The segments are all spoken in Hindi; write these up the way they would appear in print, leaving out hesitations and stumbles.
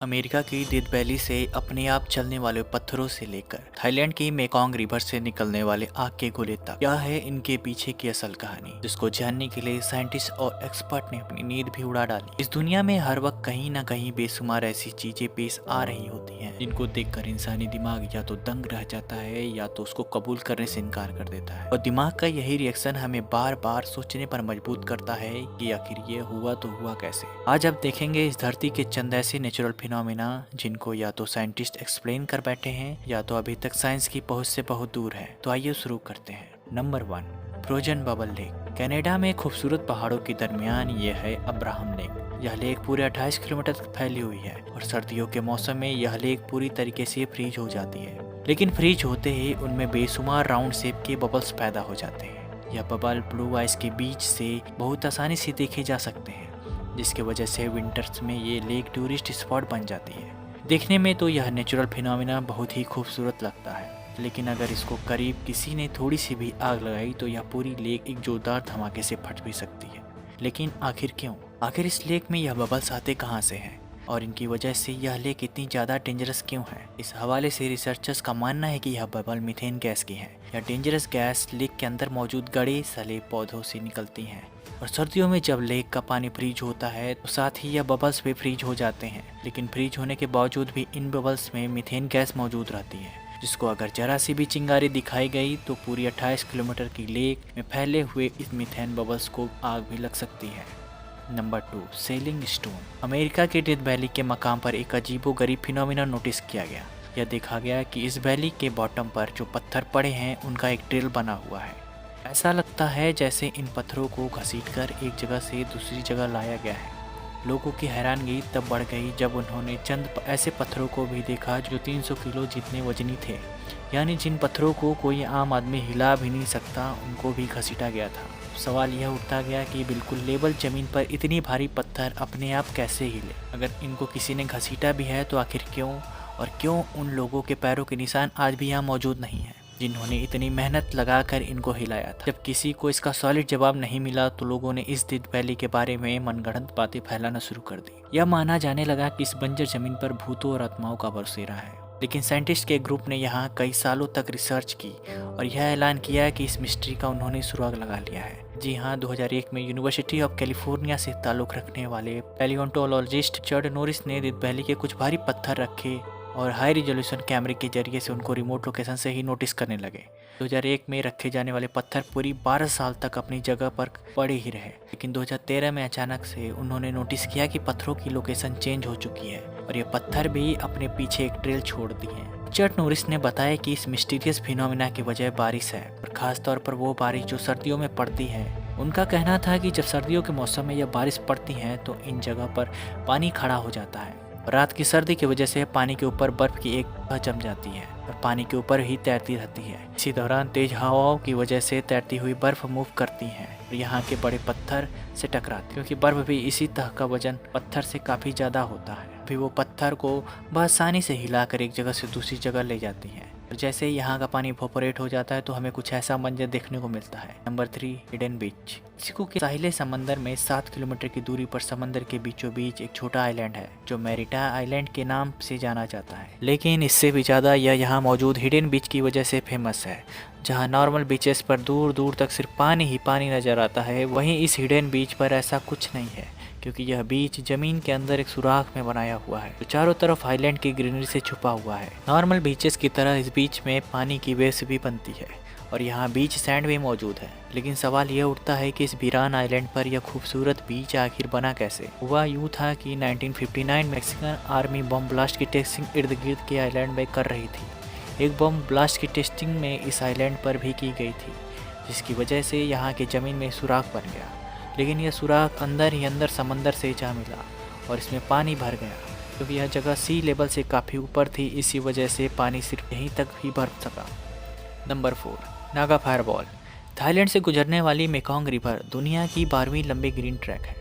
अमेरिका की डेथ वैली से अपने आप चलने वाले पत्थरों से लेकर थाईलैंड की मेकोंग रिवर से निकलने वाले आग के गोले तक, क्या है इनके पीछे की असल कहानी, जिसको जानने के लिए साइंटिस्ट और एक्सपर्ट ने अपनी नींद भी उड़ा डाली। इस दुनिया में हर वक्त कहीं न कहीं बेशुमार ऐसी चीजें पेश आ रही होती हैं, जिनको देखकर इंसानी दिमाग या तो दंग रह जाता है या तो उसको कबूल करने से इनकार कर देता है। और दिमाग का यही रिएक्शन हमें बार बार सोचने पर मजबूर करता है कि आखिर ये हुआ तो हुआ कैसे। आज अब देखेंगे इस धरती के चंद ऐसे नेचुरल फिनोमेना जिनको या तो साइंटिस्ट एक्सप्लेन कर बैठे हैं या तो अभी तक साइंस की पहुंच से बहुत दूर है। तो आइए शुरू करते हैं। Number 1, frozen bubble lake. Canada में खूबसूरत पहाड़ों के दरमियान ये है अब्राहम लेक। यह लेक पूरे 28 किलोमीटर तक फैली हुई है और सर्दियों के मौसम में यह लेक पूरी तरीके से फ्रीज हो जाती है। लेकिन फ्रीज होते ही उनमें बेशुमार राउंड शेप के बबल्स पैदा हो जाते हैं। यह बबल ब्लू आइस के बीच से बहुत आसानी से देखे जा सकते हैं, जिसकी वजह से विंटर्स में ये लेक टूरिस्ट स्पॉट बन जाती है। देखने में तो यह नेचुरल फिनोमेना बहुत ही खूबसूरत लगता है, लेकिन अगर इसको करीब किसी ने थोड़ी सी भी आग लगाई तो यह पूरी लेक एक जोरदार धमाके से फट भी सकती है। लेकिन आखिर क्यों? आखिर इस लेक में यह बबल्स आते कहाँ से हैं और इनकी वजह से यह लेक इतनी ज़्यादा डेंजरस क्यों है? इस हवाले से रिसर्चर्स का मानना है कि यह बबल मीथेन गैस की है। यह डेंजरस गैस लेक के अंदर मौजूद गड़े सड़े पौधों से निकलती हैं और सर्दियों में जब लेक का पानी फ्रीज होता है तो साथ ही यह बबल्स भी फ्रीज हो जाते हैं। लेकिन फ्रीज होने के बावजूद भी इन बबल्स में मीथेन गैस मौजूद रहती है, जिसको अगर जरा सी भी चिंगारी दिखाई गई तो पूरी 28 किलोमीटर की लेक में फैले हुए इस मीथेन बबल्स को आग भी लग सकती है। Number 2, selling stone. अमेरिका के डेथ वैली के मकाम पर एक अजीबोगरीब फिनोमिना नोटिस किया गया। यह देखा गया कि इस वैली के बॉटम पर जो पत्थर पड़े हैं उनका एक ड्रिल बना हुआ है। ऐसा लगता है जैसे इन पत्थरों को घसीटकर एक जगह से दूसरी जगह लाया गया है। लोगों की हैरानगी तब बढ़ गई जब उन्होंने चंद ऐसे पत्थरों को भी देखा जो 300 किलो जितने वजनी थे, यानी जिन पत्थरों को कोई आम आदमी हिला भी नहीं सकता, उनको भी घसीटा गया था। सवाल यह उठता गया कि बिल्कुल लेवल जमीन पर इतनी भारी पत्थर अपने आप कैसे हिले? अगर इनको किसी ने घसीटा भी है तो आखिर क्यों? और क्यों उन लोगों के पैरों के निशान आज भी यहाँ मौजूद नहीं है जिन्होंने इतनी मेहनत लगाकर इनको हिलाया था? जब किसी को इसका सॉलिड जवाब नहीं मिला तो लोगों ने इस डेथ वैली के बारे में मनगढ़ंत बातें फैलाना शुरू कर दी। यह माना जाने लगा कि इस बंजर जमीन पर भूतों और आत्माओं का बसेरा है। लेकिन साइंटिस्ट के ग्रुप ने यहाँ कई सालों तक रिसर्च की और यह ऐलान किया कि इस मिस्ट्री का उन्होंने सुराग लगा लिया है। जी हाँ, 2001 में यूनिवर्सिटी ऑफ कैलिफोर्निया से ताल्लुक़ रखने वाले पैलियोंटोलॉजिस्ट चड नॉरिस ने डेथ वैली के कुछ भारी पत्थर रखे और हाई रिजोल्यूशन कैमरे के जरिए से उनको रिमोट लोकेशन से ही नोटिस करने लगे। 2001 में रखे जाने वाले पत्थर पूरी 12 साल तक अपनी जगह पर पड़े ही रहे, लेकिन 2013 में अचानक से उन्होंने नोटिस किया कि पत्थरों की लोकेशन चेंज हो चुकी है और ये पत्थर भी अपने पीछे एक ट्रेल छोड़ दिए हैं। चड नॉरिस ने बताया कि इस मिस्टीरियस फिनोमिना की वजह बारिश है और खासतौर पर वो बारिश जो सर्दियों में पड़ती है। उनका कहना था कि जब सर्दियों के मौसम में यह बारिश पड़ती है तो इन जगह पर पानी खड़ा हो जाता है। रात की सर्दी की वजह से पानी के ऊपर बर्फ की एक परत जम जाती है और पानी के ऊपर ही तैरती रहती है। इसी दौरान तेज हवाओं की वजह से तैरती हुई बर्फ मूव करती है और यहाँ के बड़े पत्थर से टकराती, क्योंकि बर्फ भी इसी तरह का वजन पत्थर से काफ़ी ज़्यादा होता है। फिर वो पत्थर को आसानी से हिलाकर एक जगह से दूसरी जगह ले जाती है और जैसे ही यहाँ का पानी इवोपोरेट हो जाता है तो हमें कुछ ऐसा मंजर देखने को मिलता है। नंबर 3, हिडन बीच। मेक्सिको के साहिल समंदर में 7 किलोमीटर की दूरी पर समंदर के बीचों बीच एक छोटा आइलैंड है जो मेरिटा आइलैंड के नाम से जाना जाता है। लेकिन इससे भी ज़्यादा यह यहाँ मौजूद हिडन बीच की वजह से फेमस है, जहाँ नॉर्मल बीचेस पर दूर दूर तक सिर्फ पानी ही पानी नजर आता है। वहीं इस हिडन बीच पर ऐसा कुछ नहीं है, क्योंकि यह बीच जमीन के अंदर एक सुराख में बनाया हुआ है जो चारों तरफ आइलैंड की ग्रीनरी से छुपा हुआ है। नॉर्मल बीचेस की तरह इस बीच में पानी की वेव्स भी बनती है और यहाँ बीच सैंड भी मौजूद है। लेकिन सवाल यह उठता है कि इस वीरान आइलैंड पर यह खूबसूरत बीच आखिर बना कैसे? हुआ यूँ था कि 1959 मैक्सिकन आर्मी बम ब्लास्ट की टेस्टिंग इर्द गिर्द के आइलैंड में कर रही थी। एक बम ब्लास्ट की टेस्टिंग में इस आइलैंड पर भी की गई थी, जिसकी वजह से यहाँ की ज़मीन में सुराख बन गया। लेकिन यह सुराख अंदर ही अंदर समंदर से जा मिला और इसमें पानी भर गया, क्योंकि यह जगह सी लेवल से काफ़ी ऊपर थी। इसी वजह से पानी सिर्फ यहीं तक ही भर सका। Number 4, Naga firewall. थाईलैंड से गुजरने वाली मेकोंग रिवर दुनिया की 12वीं लंबी ग्रीन ट्रैक है।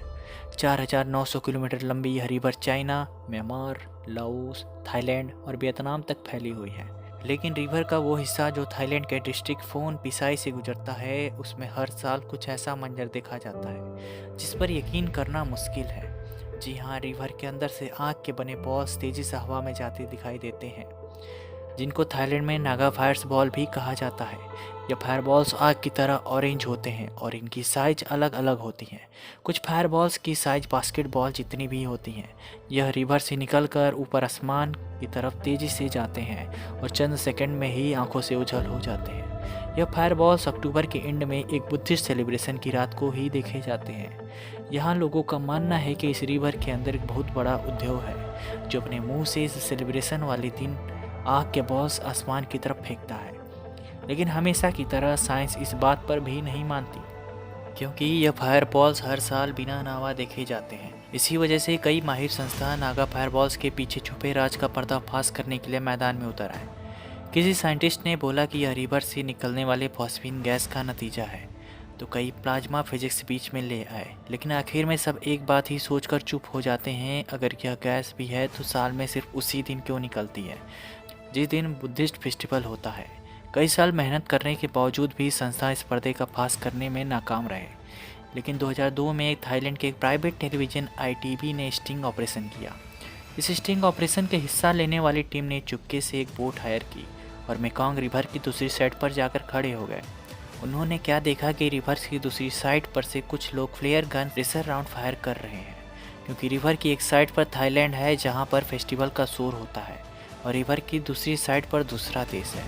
4900 किलोमीटर लंबी यह river China, Myanmar, Laos, Thailand और वियतनाम तक फैली हुई है। लेकिन रिवर का वो हिस्सा जो थाईलैंड के डिस्ट्रिक्ट फोन पिसाई से गुजरता है, उसमें हर साल कुछ ऐसा मंजर देखा जाता है जिस पर यकीन करना मुश्किल है। जी हाँ, रिवर के अंदर से आग के बने बॉल्स तेजी से हवा में जाते दिखाई देते हैं, जिनको थाईलैंड में नागा फायर्स बॉल भी कहा जाता है। ये फायर बॉल्स आग की तरह ऑरेंज होते हैं और इनकी साइज अलग अलग होती हैं। कुछ फायर बॉल्स की साइज बास्केटबॉल जितनी भी होती हैं। यह रिवर से निकलकर ऊपर आसमान की तरफ तेजी से जाते हैं और चंद सेकंड में ही आंखों से ओझल हो जाते हैं। यह फायर बॉल्स अक्टूबर के एंड में एक बुद्धिस्ट सेलिब्रेशन की रात को ही देखे जाते हैं। यहाँ लोगों का मानना है कि इस रिवर के अंदर एक बहुत बड़ा उद्योग है जो अपने मुंह से इस सेलिब्रेशन वाले दिन आग के बॉल्स आसमान की तरफ फेंकता है। लेकिन हमेशा की तरह साइंस इस बात पर भी नहीं मानती, क्योंकि यह फायर बॉल्स हर साल बिना नावा देखे जाते हैं। इसी वजह से कई माहिर संस्था नागा फायर बॉल्स के पीछे छुपे राज का पर्दाफाश करने के लिए मैदान में उतर आए। किसी साइंटिस्ट ने बोला कि यह रिवर से निकलने वाले फॉस्फीन गैस का नतीजा है, तो कई प्लाज्मा फिजिक्स बीच में ले आए। लेकिन आखिर में सब एक बात ही सोचकर चुप हो जाते हैं, अगर यह गैस भी है तो साल में सिर्फ उसी दिन क्यों निकलती है जिस दिन बुद्धिस्ट फेस्टिवल होता है। कई साल मेहनत करने के बावजूद भी संस्था इस पर्दे का फाश करने में नाकाम रहे। लेकिन 2002 में थाईलैंड के एक प्राइवेट टेलीविज़न ITV ने स्टिंग ऑपरेशन किया। इस स्टिंग ऑपरेशन के हिस्सा लेने वाली टीम ने चुपके से एक बोट हायर की और मेकॉन्ग रिवर की दूसरी साइड पर जाकर खड़े हो गए। उन्होंने क्या देखा कि रिवर की दूसरी साइड पर से कुछ लोग flare gun pressure round fire कर रहे हैं, क्योंकि रिवर की एक साइड पर थाईलैंड है जहां पर फेस्टिवल का शोर होता है और रिवर की दूसरी साइड पर दूसरा देश है।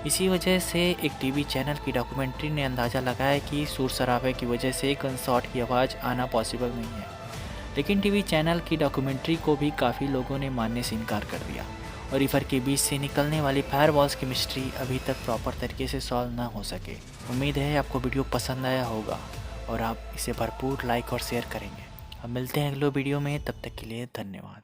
इसी वजह से एक टीवी चैनल की डॉक्यूमेंट्री ने अंदाज़ा लगाया कि शोर शराबे की वजह से गन शॉट की आवाज़ आना पॉसिबल नहीं है। लेकिन टीवी चैनल की डॉक्यूमेंट्री को भी काफ़ी लोगों ने मानने से इनकार कर दिया और रिवर के बीच से निकलने वाली फायर बॉल्स की मिस्ट्री अभी तक प्रॉपर तरीके से सॉल्व ना हो सके। उम्मीद है आपको वीडियो पसंद आया होगा और आप इसे भरपूर लाइक और शेयर करेंगे। अब मिलते हैं अगले वीडियो में, तब तक के लिए धन्यवाद।